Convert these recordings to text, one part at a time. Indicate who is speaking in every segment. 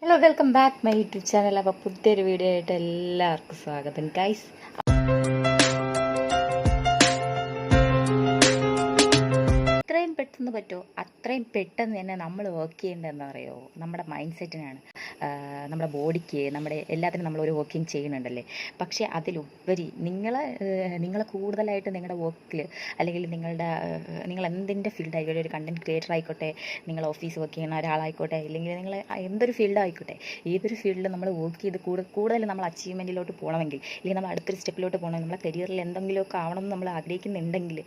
Speaker 1: Hello, welcome back my YouTube channel. അപ്പോൾ പുതിയൊരു video ആയിട്ട് എല്ലാവർക്കും സ്വാഗതം ഗൈസ്. എത്രയും പെട്ടെന്ന് പറ്റുമോ അത്രയും പെട്ടെന്ന് തന്നെ നമ്മൾ വർക്ക് ചെയ്യേണ്ടത് എന്താ പറയുമോ, നമ്മുടെ മൈൻഡ് സെറ്റിനാണ്. നമ്മുടെ ബോഡിക്ക്, നമ്മുടെ എല്ലാത്തിനും നമ്മളൊരു വർക്കിംഗ് ചെയ്യുന്നുണ്ടല്ലേ. പക്ഷേ അതിലുപരി നിങ്ങളെ കൂടുതലായിട്ട് നിങ്ങളുടെ വർക്കിൽ, അല്ലെങ്കിൽ നിങ്ങൾ എന്തിൻ്റെ ഫീൽഡ് ആയിക്കോട്ടെ, ഒരു കണ്ടൻറ് ക്രിയേറ്റർ ആയിക്കോട്ടെ, നിങ്ങൾ ഓഫീസ് വർക്ക് ചെയ്യുന്ന ഒരാളായിക്കോട്ടെ, അല്ലെങ്കിൽ നിങ്ങൾ എന്തൊരു ഫീൽഡ് ആയിക്കോട്ടെ, ഏതൊരു ഫീൽഡിൽ നമ്മൾ വർക്ക് ചെയ്ത് കൂടുതൽ നമ്മൾ അച്ചീവ്മെൻറ്റിലോട്ട് പോകണമെങ്കിൽ, അല്ലെങ്കിൽ നമ്മൾ അടുത്തൊരു സ്റ്റെപ്പിലോട്ട് പോകണമെങ്കിൽ, നമ്മുടെ കരിയറിൽ എന്തെങ്കിലുമൊക്കെ ആവണമെന്ന് നമ്മൾ ആഗ്രഹിക്കുന്നുണ്ടെങ്കിൽ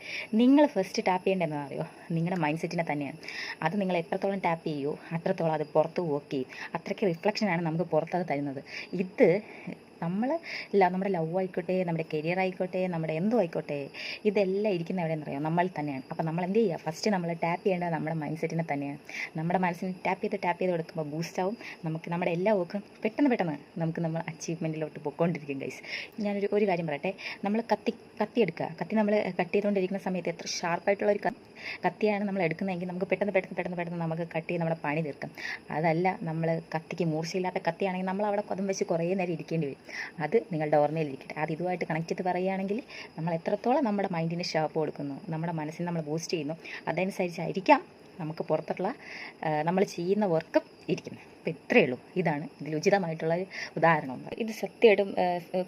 Speaker 1: നിങ്ങൾ ഫസ്റ്റ് ടാപ്പ് ചെയ്യേണ്ടതെന്ന് അറിയോ, നിങ്ങളുടെ മൈൻഡ് സെറ്റിനെ തന്നെയാണ്. അത് നിങ്ങൾ എത്രത്തോളം ടാപ്പ് ചെയ്യുമോ അത്രത്തോളം അത് പുറത്ത് വർക്ക് ചെയ്യും. അത്രയ്ക്ക് റിഫ്ലക്ഷനാണ് നമുക്ക് പുറത്തത് തരുന്നത്. ഇത് നമ്മുടെ ലവ് ആയിക്കോട്ടെ, നമ്മുടെ കരിയർ ആയിക്കോട്ടെ, നമ്മുടെ എന്തോ ആയിക്കോട്ടെ, ഇതെല്ലാം ഇരിക്കുന്ന എവിടെയെന്നറിയാം, നമ്മൾ തന്നെയാണ്. അപ്പോൾ നമ്മൾ എന്ത് ചെയ്യുക, ഫസ്റ്റ് നമ്മൾ ടാപ്പ് ചെയ്യേണ്ടത് നമ്മുടെ മൈൻഡ് സെറ്റിനെ തന്നെയാണ്. നമ്മുടെ മനസ്സിന് ടാപ്പ് ചെയ്ത് കൊടുക്കുമ്പോൾ ബൂസ്റ്റ് ആവും. നമുക്ക് നമ്മുടെ എല്ലാ വർക്കും പെട്ടെന്ന് നമ്മൾ അച്ചീവ്മെൻറ്റിലോട്ട് പോയിക്കൊണ്ടിരിക്കും ഗൈസ്. ഞാനൊരു കാര്യം പറയട്ടെ. നമ്മൾ കത്തി എടുക്കുക. കത്തി നമ്മൾ കട്ട് ചെയ്തുകൊണ്ടിരിക്കുന്ന സമയത്ത് എത്ര ഷാർപ്പായിട്ടുള്ളൊരു കത്തിയാണ് നമ്മൾ എടുക്കുന്നതെങ്കിൽ നമുക്ക് പെട്ടെന്ന് നമുക്ക് കട്ട് ചെയ്ത് നമ്മുടെ പണി തീർക്കാം. അതല്ല, നമ്മൾ കത്തിക്ക് മൂർച്ചയില്ലാത്ത കത്തിയാണെങ്കിൽ നമ്മൾ അവിടെ കൊതം വെച്ച് കുറേ നേരം ഇരിക്കേണ്ടി വരും. അത് നിങ്ങളുടെ ഓർമ്മയിലിരിക്കട്ടെ. അത് ഇതുമായിട്ട് കണക്ട് ചെയ്ത് പറയുകയാണെങ്കിൽ, നമ്മൾ എത്രത്തോളം നമ്മുടെ മൈൻഡിന് ഷാർപ്പ് കൊടുക്കുന്നു, നമ്മുടെ മനസ്സിന് നമ്മൾ ബൂസ്റ്റ് ചെയ്യുന്നു, അതനുസരിച്ചായിരിക്കാം നമുക്ക് പുറത്തുള്ള നമ്മൾ ചെയ്യുന്ന വർക്കും ഇരിക്കുന്നത്. അപ്പോൾ ഇത്രയേ ഉള്ളൂ. ഇതാണ് ഇതിൽ ഉചിതമായിട്ടുള്ള ഉദാഹരണം. ഇത് സത്യമായിട്ടും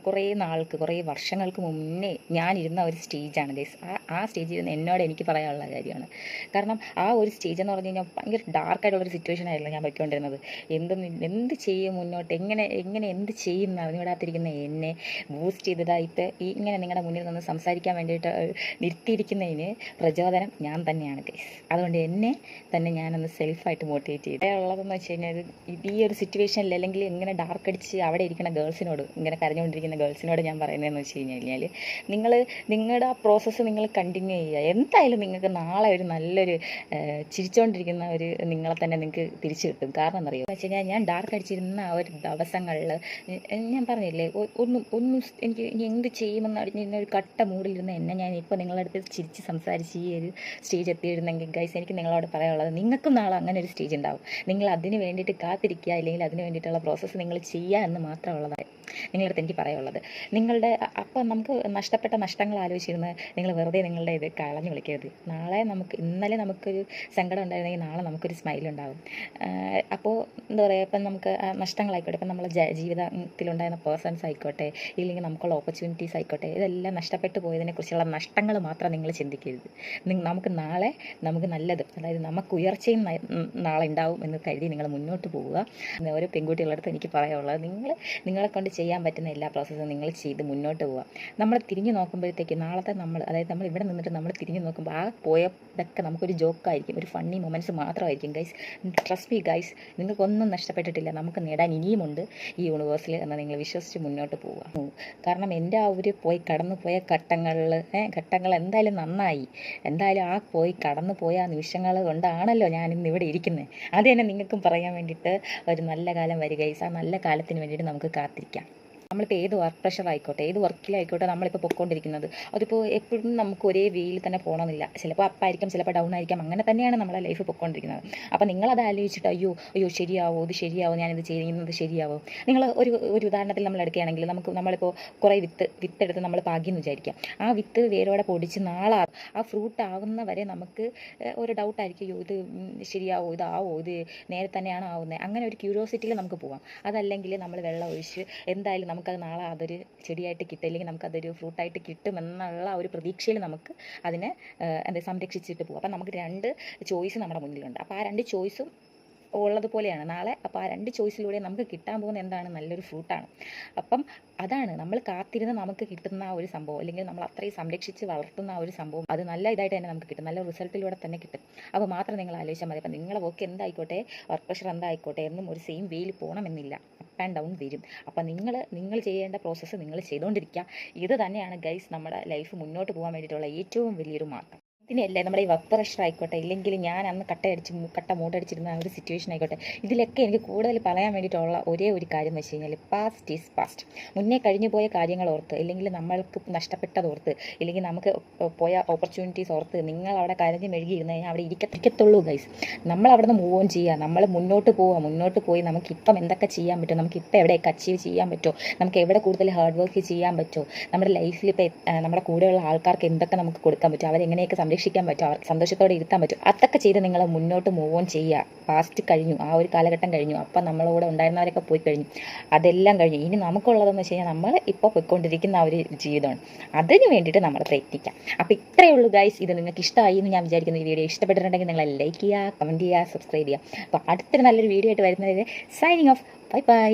Speaker 1: കുറേ വർഷങ്ങൾക്ക് മുന്നേ ഞാനിരുന്ന ഒരു സ്റ്റേജാണ് ഗൈസ്. ആ സ്റ്റേജിൽ നിന്ന് എന്നോട് എനിക്ക് പറയാനുള്ള കാര്യമാണ്. കാരണം ആ ഒരു സ്റ്റേജ് എന്ന് പറഞ്ഞു കഴിഞ്ഞാൽ ഭയങ്കര ഡാർക്കായിട്ടുള്ളൊരു സിറ്റുവേഷൻ ആയിരുന്നു ഞാൻ പോയിക്കൊണ്ടിരുന്നത്. എന്ത് ചെയ്യും മുന്നോട്ട്, എങ്ങനെ എന്ത് ചെയ്യും എന്ന് അറിഞ്ഞുവിടാത്തിരിക്കുന്ന എന്നെ ബൂസ്റ്റ് ചെയ്തതായിട്ട് ഇങ്ങനെ നിങ്ങളുടെ മുന്നിൽ നിന്ന് സംസാരിക്കാൻ വേണ്ടിയിട്ട് നിർത്തിയിരിക്കുന്നതിന് പ്രചോദനം ഞാൻ തന്നെയാണ് ഗൈസ്. അതുകൊണ്ട് എന്നെ തന്നെ ഞാനൊന്ന് സെൽഫായിട്ട് മോട്ടിവേറ്റ് ചെയ്തു. ഉള്ളതെന്ന് വെച്ച് കഴിഞ്ഞാൽ, ഈ ഒരു സിറ്റുവേഷനിൽ അല്ലെങ്കിൽ ഇങ്ങനെ ഡാർക്ക് അടിച്ച് അവിടെ ഇരിക്കുന്ന ഗേൾസിനോട്, ഇങ്ങനെ കരഞ്ഞുകൊണ്ടിരിക്കുന്ന ഗേൾസിനോട് ഞാൻ പറയുന്നതെന്ന് വെച്ച് കഴിഞ്ഞാൽ, നിങ്ങളുടെ ആ പ്രോസസ്സ് നിങ്ങൾ കണ്ടിന്യൂ ചെയ്യുക. എന്തായാലും നിങ്ങൾക്ക് നാളെ ഒരു നല്ലൊരു ചിരിച്ചുകൊണ്ടിരിക്കുന്ന ഒരു നിങ്ങളെ തന്നെ നിങ്ങൾക്ക് തിരിച്ചു കിട്ടും. കാരണം എന്നറിയോ എന്ന് വെച്ച് കഴിഞ്ഞാൽ, ഞാൻ ഡാർക്ക് അടിച്ചിരുന്ന ആ ഒരു ദിവസങ്ങളിൽ ഞാൻ പറഞ്ഞില്ലേ, ഒന്നും എനിക്ക് ഇനി എന്ത് ചെയ്യുമെന്ന് അറിഞ്ഞിരുന്ന ഒരു കട്ട മൂടിലിരുന്ന എന്നെ ഞാൻ ഇപ്പോൾ നിങ്ങളുടെ അടുത്ത് ചിരിച്ച് സംസാരിച്ച് ഈ ഒരു സ്റ്റേജ് എത്തിയിരുന്നെങ്കിൽ ഗൈസ്, എനിക്ക് നിങ്ങളോട് പറയാനുള്ളത്, നിങ്ങൾക്കും നാളെ അങ്ങനെ ഒരു സ്റ്റേജ് ഉണ്ടാവും. നിങ്ങൾ അതിന് വേണ്ടിയിട്ട് കാത്തിരിക്കുക, അല്ലെങ്കിൽ അതിന് വേണ്ടിയിട്ടുള്ള പ്രോസസ്സ് നിങ്ങൾ ചെയ്യുക എന്ന് മാത്രമുള്ളതാണ് നിങ്ങളടുത്ത് എനിക്ക് പറയാനുള്ളത്. അപ്പോൾ നമുക്ക് നഷ്ടപ്പെട്ട നഷ്ടങ്ങൾ ആലോചിച്ചിരുന്ന് നിങ്ങൾ വെറുതെ നിങ്ങളുടെ ഇത് കളഞ്ഞു വിളിക്കരുത്. ഇന്നലെ നമുക്കൊരു സങ്കടം ഉണ്ടായിരുന്നെങ്കിൽ നാളെ നമുക്കൊരു സ്മൈലുണ്ടാകും. അപ്പോൾ എന്താ പറയുക, ഇപ്പം നമുക്ക് നഷ്ടങ്ങളായിക്കോട്ടെ, ഇപ്പം നമ്മളെ ജീവിതത്തിലുണ്ടായിരുന്ന പേഴ്സൺസ് ആയിക്കോട്ടെ, ഇല്ലെങ്കിൽ നമുക്കുള്ള ഓപ്പർച്യൂണിറ്റീസ് ആയിക്കോട്ടെ, ഇതെല്ലാം നഷ്ടപ്പെട്ടു പോയതിനെക്കുറിച്ചുള്ള നഷ്ടങ്ങൾ മാത്രം നിങ്ങൾ ചിന്തിക്കരുത്. നമുക്ക് നല്ലത്, അതായത് നമുക്ക് ഉയർച്ചയും നാളെ ഉണ്ടാവും എന്ന് കരുതി നിങ്ങൾ മുന്നോട്ട് പോവുക. ഓരോ പെൺകുട്ടികളുടെ എനിക്ക് പറയാനുള്ളത്, നിങ്ങളെ കൊണ്ട് ചെയ്യാൻ പറ്റുന്ന എല്ലാ പ്രോസസ്സും നിങ്ങൾ ചെയ്ത് മുന്നോട്ട് പോവുക. നമ്മൾ തിരിഞ്ഞു നോക്കുമ്പോഴത്തേക്ക് നാളത്തെ അതായത് നമ്മൾ ഇവിടെ നിന്നിട്ട് നമ്മൾ തിരിഞ്ഞു നോക്കുമ്പോൾ ആ പോയതൊക്കെ നമുക്കൊരു ജോക്കായിരിക്കും, ഒരു ഫണ്ണി മൊമെൻറ്റ്സ് മാത്രമായിരിക്കും ഗൈസ്. ട്രസ്റ്റ് മീ ഗൈസ്, നിങ്ങൾക്കൊന്നും നഷ്ടപ്പെട്ടിട്ടില്ല, നമുക്ക് നേടാൻ ഇനിയുമുണ്ട് ഈ യൂണിവേഴ്സിൽ എന്ന് നിങ്ങൾ വിശ്വസിച്ച് മുന്നോട്ട് പോവുക. കാരണം എൻ്റെ ആ ഒരു കടന്നുപോയ ഘട്ടങ്ങൾ എന്തായാലും നന്നായി. എന്തായാലും കടന്നുപോയ ആ നിമിഷങ്ങൾ കൊണ്ടാണല്ലോ ഞാനിന്ന് ഇവിടെ ഇരിക്കുന്നത്. അത് തന്നെ നിങ്ങൾക്കും പറയാൻ വേണ്ടിയിട്ട് ഒരു നല്ല കാലം വരിക. ആ നല്ല കാലത്തിന് വേണ്ടിയിട്ട് നമുക്ക് കാത്തിരിക്കാം. നമ്മളിപ്പോൾ ഏത് വർക്ക് പ്രഷർ ആയിക്കോട്ടെ, ഏത് വർക്കിലായിക്കോട്ടെ നമ്മളിപ്പോൾ പൊയ്ക്കൊണ്ടിരിക്കുന്നത്, അതിപ്പോൾ എപ്പോഴും നമുക്ക് ഒരേ വേയിൽ തന്നെ പോകണമെന്നില്ല. ചിലപ്പോൾ അപ്പായിരിക്കും, ചിലപ്പോൾ ഡൗൺ ആയിരിക്കാം. അങ്ങനെ തന്നെയാണ് നമ്മളെ ലൈഫ് പൊയ്ക്കൊണ്ടിരിക്കുന്നത്. അപ്പോൾ നിങ്ങളത് ആലോചിച്ചിട്ട് അയ്യോ ശരിയാവോ, ഇത് ശരിയാവോ, ഞാനിത് ചെയ്യുന്നത് ശരിയാവോ. നിങ്ങൾ ഒരു ഉദാഹരണത്തിൽ നമ്മൾ എടുക്കുകയാണെങ്കിൽ, നമ്മളിപ്പോൾ കുറേ വിത്തെടുത്ത് നമ്മൾ പാകിയെന്ന് വിചാരിക്കാം. ആ വിത്ത് വേരോടെ പൊടിച്ച് നാളെ ആ ഫ്രൂട്ട് ആവുന്ന വരെ നമുക്ക് ഒരു ഡൗട്ടായിരിക്കും, അയ്യോ ഇത് ശരിയാവോ, ഇതാവോ, ഇത് നേരെ തന്നെയാണോ ആവുന്നത്. അങ്ങനെ ഒരു ക്യൂരിയോസിറ്റിയിൽ നമുക്ക് പോകാം. അതല്ലെങ്കിൽ നമ്മൾ വെള്ളം ഒഴിച്ച് എന്തായാലും നമുക്കത് നാളെ അതൊരു ചെടിയായിട്ട് കിട്ടും, അല്ലെങ്കിൽ നമുക്കതൊരു ഫ്രൂട്ടായിട്ട് കിട്ടുമെന്നുള്ള ഒരു പ്രതീക്ഷയിൽ നമുക്ക് അതിനെ സംരക്ഷിച്ചിട്ട് പോകും. അപ്പം നമുക്ക് 2 ചോയ്സ് നമ്മുടെ മുന്നിലുണ്ട്. അപ്പോൾ ആ 2 ചോയ്സും ഉള്ളതുപോലെയാണ് നാളെ. അപ്പോൾ ആ 2 ചോയ്സിലൂടെ നമുക്ക് കിട്ടാൻ പോകുന്ന എന്താണ്, നല്ലൊരു ഫ്രൂട്ടാണ്. അപ്പം അതാണ് നമ്മൾ കാത്തിരുന്ന് നമുക്ക് കിട്ടുന്ന ആ ഒരു സംഭവം, അല്ലെങ്കിൽ നമ്മൾ അത്രയും സംരക്ഷിച്ച് വളർത്തുന്ന ആ ഒരു സംഭവം, അത് നല്ല ഇതായിട്ട് തന്നെ നമുക്ക് കിട്ടും, നല്ല റിസൾട്ടിലൂടെ തന്നെ കിട്ടും. അപ്പോൾ മാത്രം നിങ്ങൾ ആലോചിച്ചാൽ മതി. അപ്പം നിങ്ങളെ വർക്ക് എന്തായിക്കോട്ടെ, വർക്ക് പ്രഷർ എന്തായിക്കോട്ടെ, എന്നും ഒരു സെയിം വേയിൽ പോകണമെന്നില്ല. അപ്പ് ആൻഡ് ഡൗൺ വരും. അപ്പം നിങ്ങൾ ചെയ്യേണ്ട പ്രോസസ്സ് നിങ്ങൾ ചെയ്തുകൊണ്ടിരിക്കുക. ഇത് തന്നെയാണ് ഗൈസ് നമ്മുടെ ലൈഫ് മുന്നോട്ട് പോകാൻ വേണ്ടിയിട്ടുള്ള ഏറ്റവും വലിയൊരു മാർഗ്ഗം. ഇതിനല്ലേ നമ്മുടെ ഈ വർക്ക് പ്രഷർ ആയിക്കോട്ടെ, ഇല്ലെങ്കിൽ ഞാൻ അന്ന് കട്ട മൂട്ടടിച്ചിരുന്ന ആ ഒരു സിറ്റുവേഷൻ ആയിക്കോട്ടെ, ഇതിലൊക്കെ എനിക്ക് കൂടുതൽ പറയാൻ വേണ്ടിയിട്ടുള്ള ഒരേ ഒരു കാര്യം എന്ന് വെച്ച് കഴിഞ്ഞാൽ പാസ്റ്റ് ഈസ് പാസ്റ്റ്. മുന്നേ കഴിഞ്ഞു പോയ കാര്യങ്ങൾ ഓർത്ത്, ഇല്ലെങ്കിൽ നമ്മൾക്ക് നഷ്ടപ്പെട്ടത് ഓർത്ത്, ഇല്ലെങ്കിൽ നമുക്ക് പോയ ഓപ്പർച്യൂണിറ്റീസ് ഓർത്ത് നിങ്ങൾ അവിടെ കരഞ്ഞ് മെഴുകിയിരുന്ന് കഴിഞ്ഞാൽ അവിടെ ഇരിക്കത്തുള്ളൂ ഗൈസ്. നമ്മൾ അവിടെ നിന്ന് മൂവ് ഓൺ ചെയ്യുക, നമ്മൾ മുന്നോട്ട് പോയി നമുക്കിപ്പം എന്തൊക്കെ ചെയ്യാൻ പറ്റും, നമുക്കിപ്പോൾ എവിടെയൊക്കെ അച്ചീവ് ചെയ്യാൻ പറ്റുമോ, നമുക്ക് എവിടെ കൂടുതൽ ഹാർഡ് വർക്ക് ചെയ്യാൻ പറ്റുമോ, നമ്മുടെ ലൈഫിൽ ഇപ്പോൾ നമ്മുടെ കൂടെയുള്ള ആൾക്കാർക്ക് എന്തൊക്കെ നമുക്ക് കൊടുക്കാൻ പറ്റും, അവരെങ്ങനെയൊക്കെ സംരക്ഷിക്കാൻ പറ്റും, അവർ സന്തോഷത്തോടെ ഇരുത്താൻ പറ്റും, അതൊക്കെ ചെയ്ത് നിങ്ങൾ മുന്നോട്ട് മൂവ് ഓൺ ചെയ്യുക. പാസ്റ്റ് കഴിഞ്ഞു, ആ ഒരു കാലഘട്ടം കഴിഞ്ഞു. അപ്പം നമ്മളോട് ഉണ്ടായിരുന്നവരൊക്കെ പോയി കഴിഞ്ഞു, അതെല്ലാം കഴിഞ്ഞു. ഇനി നമുക്കുള്ളതെന്ന് വെച്ച് കഴിഞ്ഞാൽ നമ്മൾ ഇപ്പോൾ പോയിക്കൊണ്ടിരിക്കുന്ന ആ ഒരു ജീവിതമാണ്. അതിന് വേണ്ടിയിട്ട് നമ്മൾ പ്രയത്നിക്കാം. അപ്പോൾ ഇത്രയേ ഉള്ളൂ ഗൈസ്. ഇത് നിങ്ങൾക്ക് ഇഷ്ടമായി എന്ന് ഞാൻ വിചാരിക്കുന്നു. ഈ വീഡിയോ ഇഷ്ടപ്പെട്ടിട്ടുണ്ടെങ്കിൽ നിങ്ങൾ ലൈക്ക് ചെയ്യുക, കമൻറ്റ് ചെയ്യുക, സബ്സ്ക്രൈബ് ചെയ്യുക. അപ്പോൾ അടുത്തൊരു നല്ലൊരു വീഡിയോ ആയിട്ട് വരുന്നതിന് സൈനിങ് ഓഫ്. Bye bye.